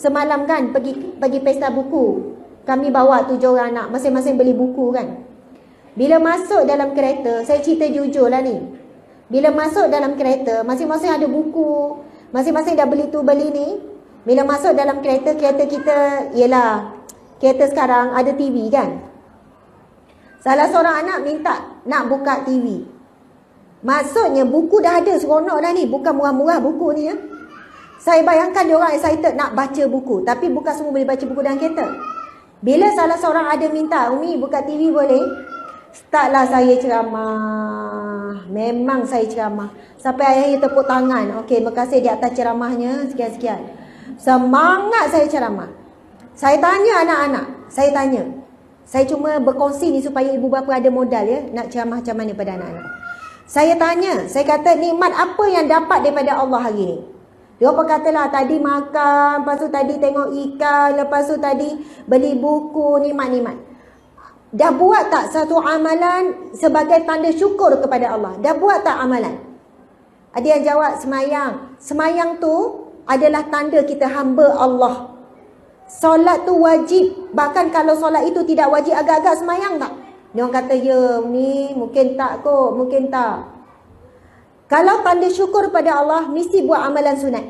Semalam kan pergi pesta buku. Kami bawa 7 orang anak, masing-masing beli buku kan. Bila masuk dalam kereta, saya cerita jujur lah ni. Bila masuk dalam kereta, masing-masing ada buku, masing-masing dah beli tu beli ni. Bila masuk dalam kereta, kereta kita, yelah, kereta sekarang ada TV kan. Salah seorang anak minta nak buka TV. Maksudnya buku dah ada, seronok dah ni. Bukan murah-murah buku ni ya. Saya bayangkan dia orang excited nak baca buku. Tapi bukan semua boleh baca buku dalam kereta. Bila salah seorang ada minta, Umi buka TV boleh? Startlah saya ceramah. Memang saya ceramah. Sampai ayahnya tepuk tangan. Okey, terima kasih di atas ceramahnya. Sekian-sekian. Semangat saya ceramah. Saya tanya anak-anak. Saya cuma berkongsi ni supaya ibu bapa ada modal ya. Nak ceramah macam mana pada anak-anak. Saya tanya. Saya kata nikmat apa yang dapat daripada Allah hari ni? Dia apa katalah tadi makan, lepas tu tadi tengok ikan, lepas tu tadi beli buku, nikmat-nikmat. Dah buat tak satu amalan sebagai tanda syukur kepada Allah? Dah buat tak amalan? Ada yang jawab semayang. Semayang tu adalah tanda kita hamba Allah. Solat tu wajib. Bahkan kalau solat itu tidak wajib, agak-agak semayang tak? Dia orang kata ya ni mungkin tak kot, mungkin tak. Kalau tanda syukur pada Allah, mesti buat amalan sunat.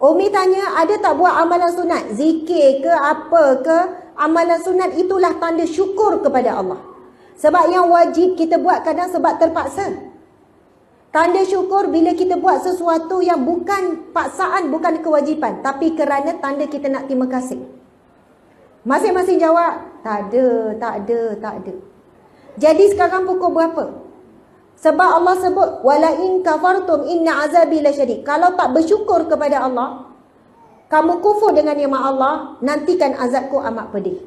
Umi tanya, ada tak buat amalan sunat? Zikir ke apa ke? Amalan sunat itulah tanda syukur kepada Allah. Sebab yang wajib kita buat kadang sebab terpaksa. Tanda syukur bila kita buat sesuatu yang bukan paksaan, bukan kewajipan. Tapi kerana tanda kita nak terima kasih. Masing-masing jawab, tak ada. Jadi sekarang pukul berapa? Sebab Allah sebut wala in kafartum inna azabi lasyadid. Kalau tak bersyukur kepada Allah, kamu kufur dengan nikmat Allah, nantikan azabku amat pedih.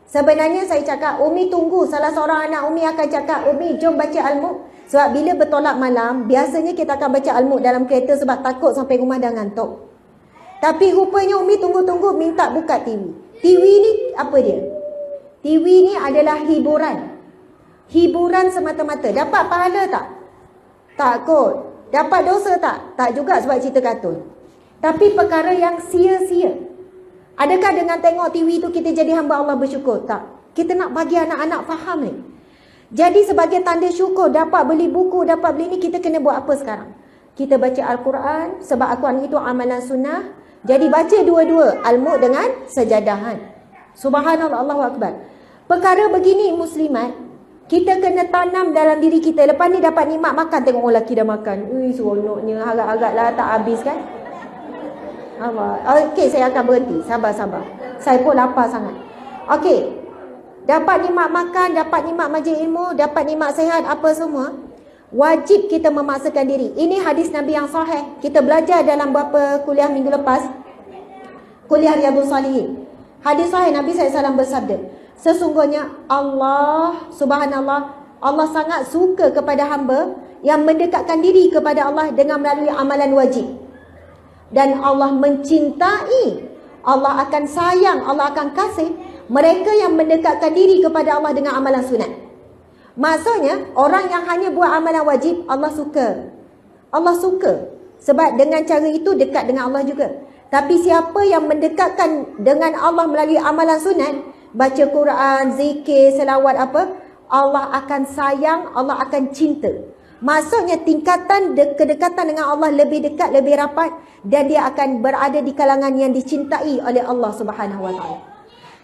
Sebenarnya saya cakap, Umi tunggu salah seorang anak Umi akan cakap, Umi jom baca Al-Mulk. Sebab bila bertolak malam, biasanya kita akan baca Al-Mulk dalam kereta sebab takut sampai rumah dah ngantuk. Tapi rupanya Umi tunggu-tunggu minta buka TV. TV ni apa dia? TV ni adalah hiburan. Hiburan semata-mata. Dapat pahala tak? Tak kot. Dapat dosa tak? Tak juga sebab cerita kartun. Tapi perkara yang sia-sia. Adakah dengan tengok TV tu kita jadi hamba Allah bersyukur? Tak. Kita nak bagi anak-anak faham ni. Jadi sebagai tanda syukur dapat beli buku, dapat beli ni, kita kena buat apa sekarang? Kita baca Al-Quran. Sebab Al-Quran itu amalan sunnah. Jadi baca dua-dua. Al-Mulk dengan sejadahan. Subhanallah, Allahu Akbar. Perkara begini muslimat, kita kena tanam dalam diri kita. Lepas ni dapat nikmat makan. Tengok orang lelaki dah makan. Seronoknya. Harap-harap lah tak habis kan. Okey, saya akan berhenti. Sabar. Saya pun lapar sangat. Okey. Dapat nikmat makan, dapat nikmat majlis ilmu, dapat nikmat sehat, apa semua. Wajib kita memaksakan diri. Ini hadis Nabi yang sahih. Kita belajar dalam beberapa kuliah minggu lepas. Kuliah Riyadhus Shalihin. Hadis sahih Nabi SAW bersabda. Sesungguhnya Allah, subhanallah, Allah sangat suka kepada hamba yang mendekatkan diri kepada Allah dengan melalui amalan wajib. Dan Allah mencintai, Allah akan sayang, Allah akan kasih mereka yang mendekatkan diri kepada Allah dengan amalan sunat. Maksudnya, orang yang hanya buat amalan wajib, Allah suka. Allah suka. Sebab dengan cara itu dekat dengan Allah juga. Tapi siapa yang mendekatkan dengan Allah melalui amalan sunat, baca Quran, zikir, selawat apa, Allah akan sayang, Allah akan cinta. Maksudnya tingkatan kedekatan dengan Allah lebih dekat, lebih rapat, dan dia akan berada di kalangan yang dicintai oleh Allah Subhanahu Wa Taala.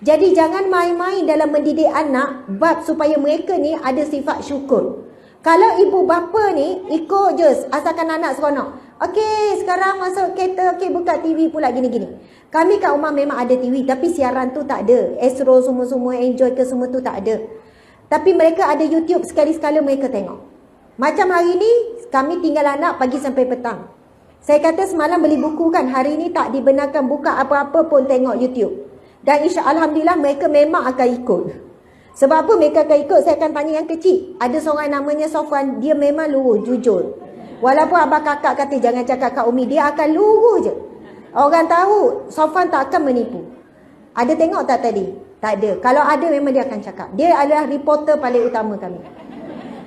Jadi jangan main-main dalam mendidik anak bab supaya mereka ni ada sifat syukur. Kalau ibu bapa ni ikut je asalkan anak seronok. Okey, sekarang masuk kereta, okey buka TV pula gini-gini. Kami kat rumah memang ada TV tapi siaran tu tak ada. Astro semua-semua enjoy ke semua tu tak ada. Tapi mereka ada YouTube, sekali-sekala mereka tengok. Macam hari ni kami tinggal anak pagi sampai petang. Saya kata semalam beli buku kan, hari ni tak dibenarkan buka apa-apa pun tengok YouTube. Dan alhamdulillah mereka memang akan ikut. Sebab apa mereka akan ikut? Saya akan tanya yang kecil. Ada seorang namanya Sofwan, dia memang lurus, jujur. Walaupun abang kakak kata jangan cakap kat Umi, dia akan lurus je. Orang tahu Sofwan tak akan menipu. Ada tengok tak tadi? Tak ada. Kalau ada memang dia akan cakap. Dia adalah reporter paling utama kami.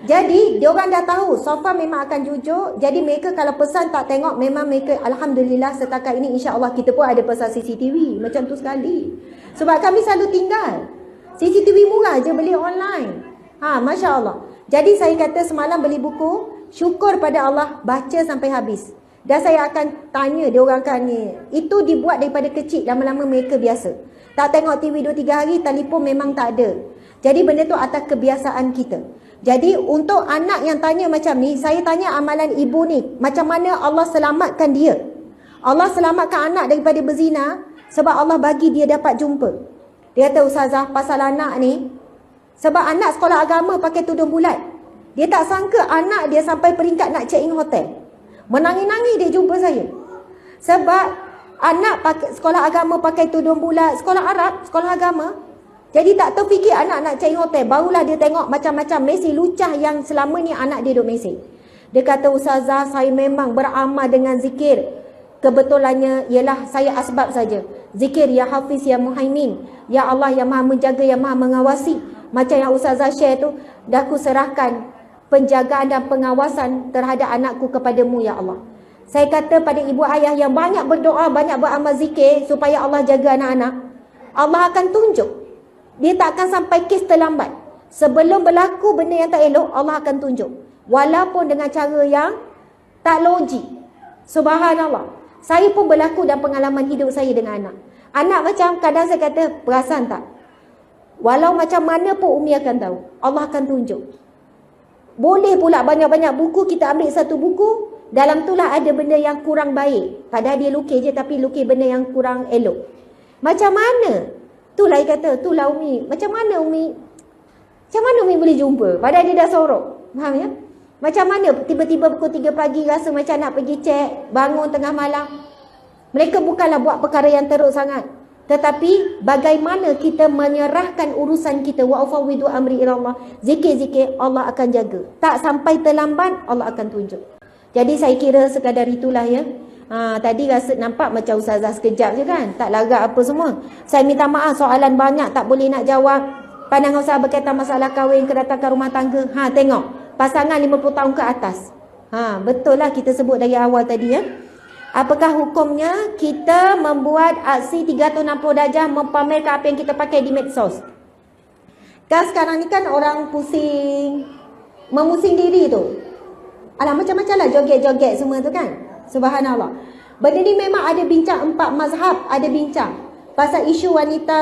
Jadi diorang dah tahu sofa memang akan jujur. Jadi mereka kalau pesan tak tengok, memang mereka alhamdulillah setakat ini insya-Allah kita pun ada pasang CCTV. Macam tu sekali. Sebab kami selalu tinggal. CCTV murah je beli online. Masya-Allah. Jadi saya kata semalam beli buku, syukur pada Allah baca sampai habis. Dan saya akan tanya diorang kan ni. Itu dibuat daripada kecil, lama-lama mereka biasa. Tak tengok TV 2-3 hari, telefon memang tak ada. Jadi benda tu atas kebiasaan kita. Jadi untuk anak yang tanya macam ni, saya tanya amalan ibu ni, macam mana Allah selamatkan dia? Allah selamatkan anak daripada berzina sebab Allah bagi dia dapat jumpa. Dia kata, Ustazah, pasal anak ni, sebab anak sekolah agama pakai tudung bulat. Dia tak sangka anak dia sampai peringkat nak check in hotel. Menangis-nangis dia jumpa saya. Sebab anak pakai, sekolah agama pakai tudung bulat, sekolah Arab, sekolah agama. Jadi tak terfikir anak nak cari hotel. Barulah dia tengok macam-macam mesej lucah yang selama ni anak dia duk mesej. Dia kata, Ustazah, saya memang beramal dengan zikir. Kebetulannya ialah saya asbab saja. Zikir Ya Hafiz Ya Muhaimin, Ya Allah yang Maha menjaga, yang Maha mengawasi. Macam yang Ustazah share tu, dah aku serahkan penjagaan dan pengawasan terhadap anakku kepadamu ya Allah. Saya kata pada ibu ayah yang banyak berdoa, banyak beramal zikir supaya Allah jaga anak-anak, Allah akan tunjuk. Dia tak akan sampai kes terlambat. Sebelum berlaku benda yang tak elok, Allah akan tunjuk. Walaupun dengan cara yang tak logik. Subhanallah. Saya pun berlaku dalam pengalaman hidup saya dengan anak. Anak macam kadang saya kata, perasan tak? Walau macam mana pun Umi akan tahu. Allah akan tunjuk. Boleh pula banyak-banyak buku, kita ambil satu buku, dalam itulah ada benda yang kurang baik. Padahal dia lukis je, tapi lukis benda yang kurang elok. Macam mana? Itulah dia kata, itulah Umi. Macam mana Umi boleh jumpa? Padahal dia dah sorok. Faham ya? Macam mana tiba-tiba pukul 3 pagi rasa macam nak pergi cek, bangun tengah malam. Mereka bukanlah buat perkara yang teruk sangat. Tetapi bagaimana kita menyerahkan urusan kita, wa ufawwidu amri ila Allah. Zikir-zikir Allah akan jaga. Tak sampai terlambat, Allah akan tunjuk. Jadi saya kira sekadar itulah ya. Tadi rasa nampak macam Ustazah sekejap je kan, tak lagak apa semua. Saya minta maaf, soalan banyak tak boleh nak jawab. Pandangan Ustazah berkaitan masalah kahwin, keretakan rumah tangga. Tengok, pasangan 50 tahun ke atas. Betul lah kita sebut dari awal tadi ya. Apakah hukumnya kita membuat aksi 360 darjah mempamerkan apa yang kita pakai di medsos? Kan sekarang ni kan orang pusing, memusing diri tu. Alah macam-macam lah joget-joget semua tu kan. Subhanallah. Benda ni memang ada bincang, 4 mazhab ada bincang. Pasal isu wanita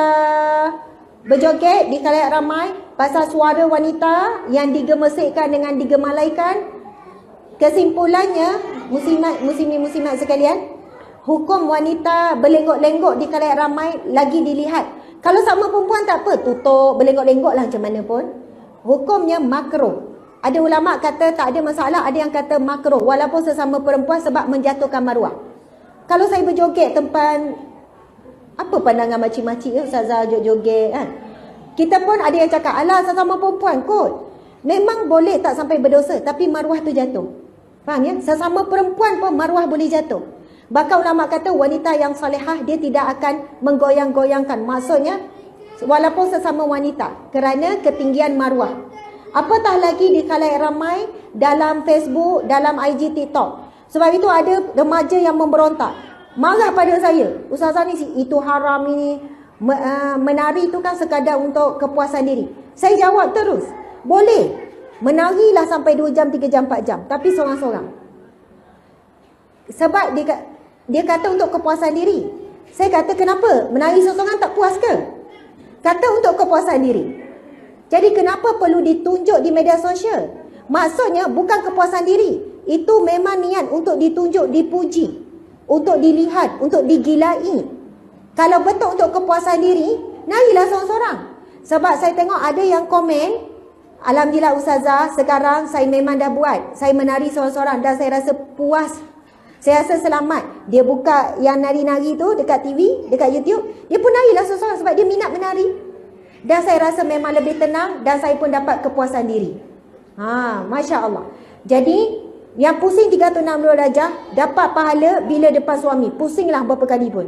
berjoget di khalayak ramai, pasal suara wanita yang digemesikkan dengan digemalaikan. Kesimpulannya, muslimin-muslimat sekalian, hukum wanita berlenggok-lenggok di khalayak ramai lagi dilihat. Kalau sama perempuan tak apa, tutup, berlenggok-lenggok lah macam mana pun. Hukumnya makruh. Ada ulama kata tak ada masalah, ada yang kata makruh walaupun sesama perempuan sebab menjatuhkan maruah. Kalau saya berjoget tempat, apa pandangan makcik-makcik Ustazah joget kan? Kita pun ada yang cakap, alah sesama perempuan kot. Memang boleh tak sampai berdosa, tapi maruah tu jatuh. Faham ya? Sesama perempuan pun maruah boleh jatuh. Bahkan ulama kata wanita yang salihah dia tidak akan menggoyang-goyangkan. Maksudnya walaupun sesama wanita, kerana ketinggian maruah. Apatah lagi di khalayak ramai, dalam Facebook, dalam IG, TikTok. Sebab itu ada remaja yang memberontak. Marah pada saya. Ustazah ni itu haram ini. Menari itu kan sekadar untuk kepuasan diri. Saya jawab terus. Boleh. Menarilah sampai 2 jam, 3 jam, 4 jam. Tapi seorang-seorang. Sebab dia kata untuk kepuasan diri. Saya kata kenapa? Menari seorang-seorang tak puas ke? Kata untuk kepuasan diri. Jadi kenapa perlu ditunjuk di media sosial? Maksudnya bukan kepuasan diri. Itu memang niat untuk ditunjuk, dipuji. Untuk dilihat, untuk digilai. Kalau betul untuk kepuasan diri, narilah seorang-seorang. Sebab saya tengok ada yang komen, alhamdulillah Ustazah, sekarang saya memang dah buat. Saya menari seorang-seorang dan saya rasa puas. Saya rasa selamat. Dia buka yang nari-nari tu dekat TV, dekat YouTube. Dia pun narilah seorang-seorang sebab dia minat menari. Dan saya rasa memang lebih tenang dan saya pun dapat kepuasan diri. Masya Allah. Jadi, yang pusing 360 darjah dapat pahala bila depan suami. Pusinglah berapa kali pun.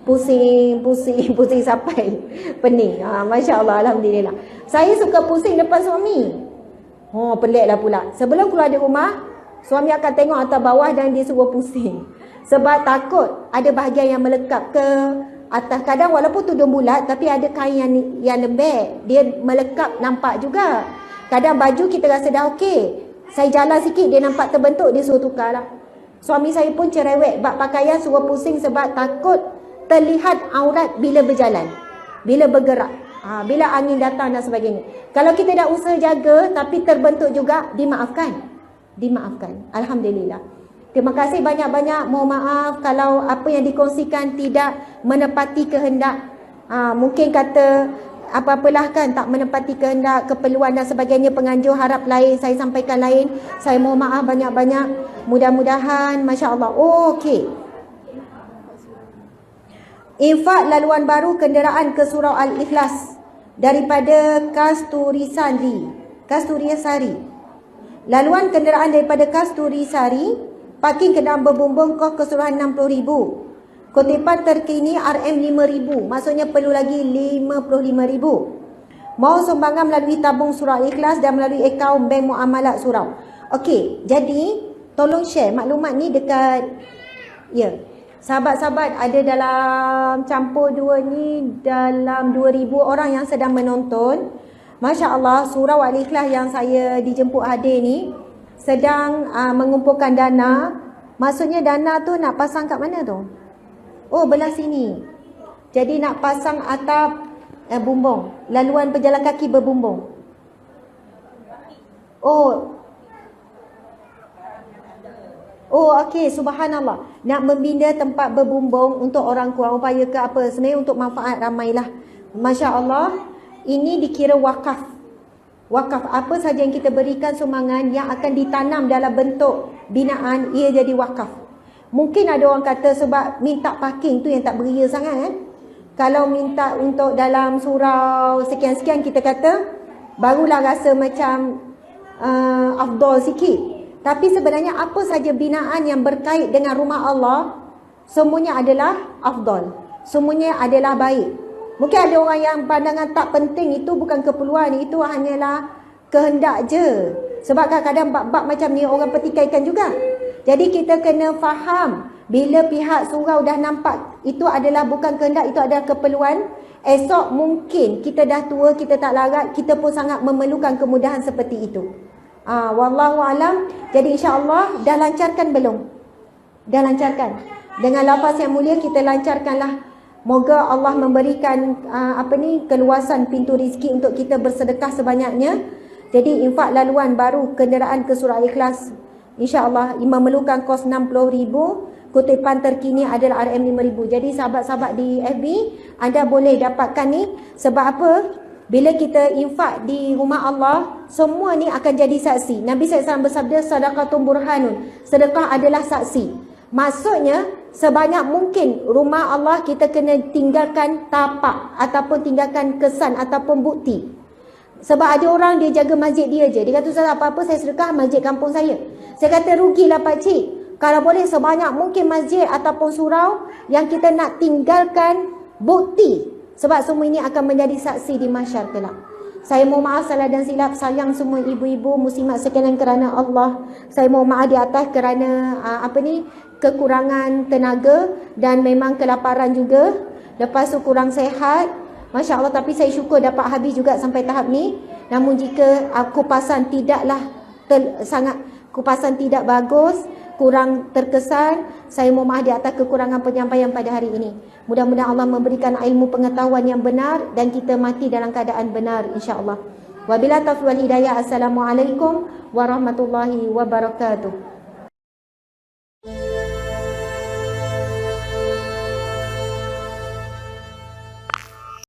Pusing sampai pening. Masya Allah, alhamdulillah. Saya suka pusing depan suami. Oh, peliklah pula. Sebelum keluar dari rumah, suami akan tengok atas bawah dan dia suruh pusing. Sebab takut ada bahagian yang melekap ke atas. Kadang walaupun tudung bulat, tapi ada kain yang lembek. Dia melekap, nampak juga. Kadang baju kita rasa dah okey. Saya jalan sikit, dia nampak terbentuk, dia suruh tukar lah. Suami saya pun cerewet, bab pakaian suruh pusing sebab takut terlihat aurat bila berjalan, bila bergerak, bila angin datang dan sebagainya. Kalau kita dah usaha jaga tapi terbentuk juga, dimaafkan. Dimaafkan. Alhamdulillah. Terima kasih banyak-banyak. Mohon maaf kalau apa yang dikongsikan tidak menepati kehendak. Mungkin kata apa-apalah kan, tak menepati kehendak, keperluan dan sebagainya. Penganjur harap lain, saya sampaikan lain. Saya mohon maaf banyak-banyak. Mudah-mudahan, Masya Allah. Oh, okey. Infak laluan baru kenderaan ke Surau Al-Ikhlas daripada Kasturisari. Laluan kenderaan daripada Kasturisari, parking kenderaan berbumbung, kos keseluruhan RM60,000. Kutipan terkini RM5,000. Maksudnya perlu lagi RM55,000. Mau sumbangan melalui tabung Surau Al-Ikhlas dan melalui akaun Bank Muamalat Surau. Okey, jadi tolong share maklumat ni dekat sahabat-sahabat. Ada dalam campur dua ni dalam 2,000 orang yang sedang menonton. Masya Allah, Surau Al-Ikhlas yang saya dijemput hadir ni sedang mengumpulkan dana. Maksudnya dana tu nak pasang kat mana tu? Oh, belah sini. Jadi nak pasang atap bumbung, laluan pejalan kaki berbumbung. Oh, okey, subhanallah. Nak membina tempat berbumbung untuk orang kurang upaya ke apa, sebenarnya untuk manfaat ramailah. Masya Allah, ini dikira wakaf. Wakaf, apa saja yang kita berikan sumbangan yang akan ditanam dalam bentuk binaan, ia jadi wakaf. Mungkin ada orang kata sebab minta parking tu yang tak beria sangat. Kalau minta untuk dalam surau sekian-sekian, kita kata barulah rasa macam afdal sikit. Tapi sebenarnya apa saja binaan yang berkait dengan rumah Allah, semuanya adalah afdal. Semuanya adalah baik. Mungkin ada orang yang pandangan tak penting, itu bukan keperluan, itu hanyalah kehendak je. Sebab kadang-kadang bab-bab macam ni orang petikaikan juga. Jadi kita kena faham, bila pihak surau dah nampak itu adalah bukan kehendak, itu adalah keperluan, esok mungkin kita dah tua, kita tak larat, kita pun sangat memerlukan kemudahan seperti itu. Wallahu alam. Jadi insya-Allah dah lancarkan belum? Dah lancarkan. Dengan lafaz yang mulia kita lancarkanlah. Moga Allah memberikan keluasan pintu rezeki untuk kita bersedekah sebanyaknya. Jadi infak laluan baru kenderaan ke Surau Al-Ikhlas, insya-Allah memerlukan kos RM60,000. Kutipan terkini adalah RM5,000. Jadi sahabat-sahabat di FB, anda boleh dapatkan ni. Sebab apa? Bila kita infak di rumah Allah, semua ni akan jadi saksi. Nabi SAW bersabda, sadaqatun burhanun. Sedekah adalah saksi. Maksudnya, sebanyak mungkin rumah Allah kita kena tinggalkan tapak ataupun tinggalkan kesan ataupun bukti. Sebab ada orang dia jaga masjid dia je. Dia kata, Ustaz, apa-apa saya sedekah masjid kampung saya. Saya kata, rugilah pakcik. Kalau boleh sebanyak mungkin masjid ataupun surau yang kita nak tinggalkan bukti. Sebab semua ini akan menjadi saksi di mahsyar kelak. Saya mohon maaf salah dan silap. Sayang semua ibu-ibu muslimat sekalian kerana Allah. Saya mohon maaf di atas kerana kekurangan tenaga dan memang kelaparan juga. Lepas tu kurang sehat. Masya Allah, tapi saya syukur dapat habis juga sampai tahap ni. Namun jika kupasan tidaklah kupasan tidak bagus, kurang terkesan, saya mohon maaf di atas kekurangan penyampaian pada hari ini. Mudah-mudahan Allah memberikan ilmu pengetahuan yang benar dan kita mati dalam keadaan benar, insya-Allah. Wabillahi taufiq wal hidayah. Assalamualaikum warahmatullahi wabarakatuh.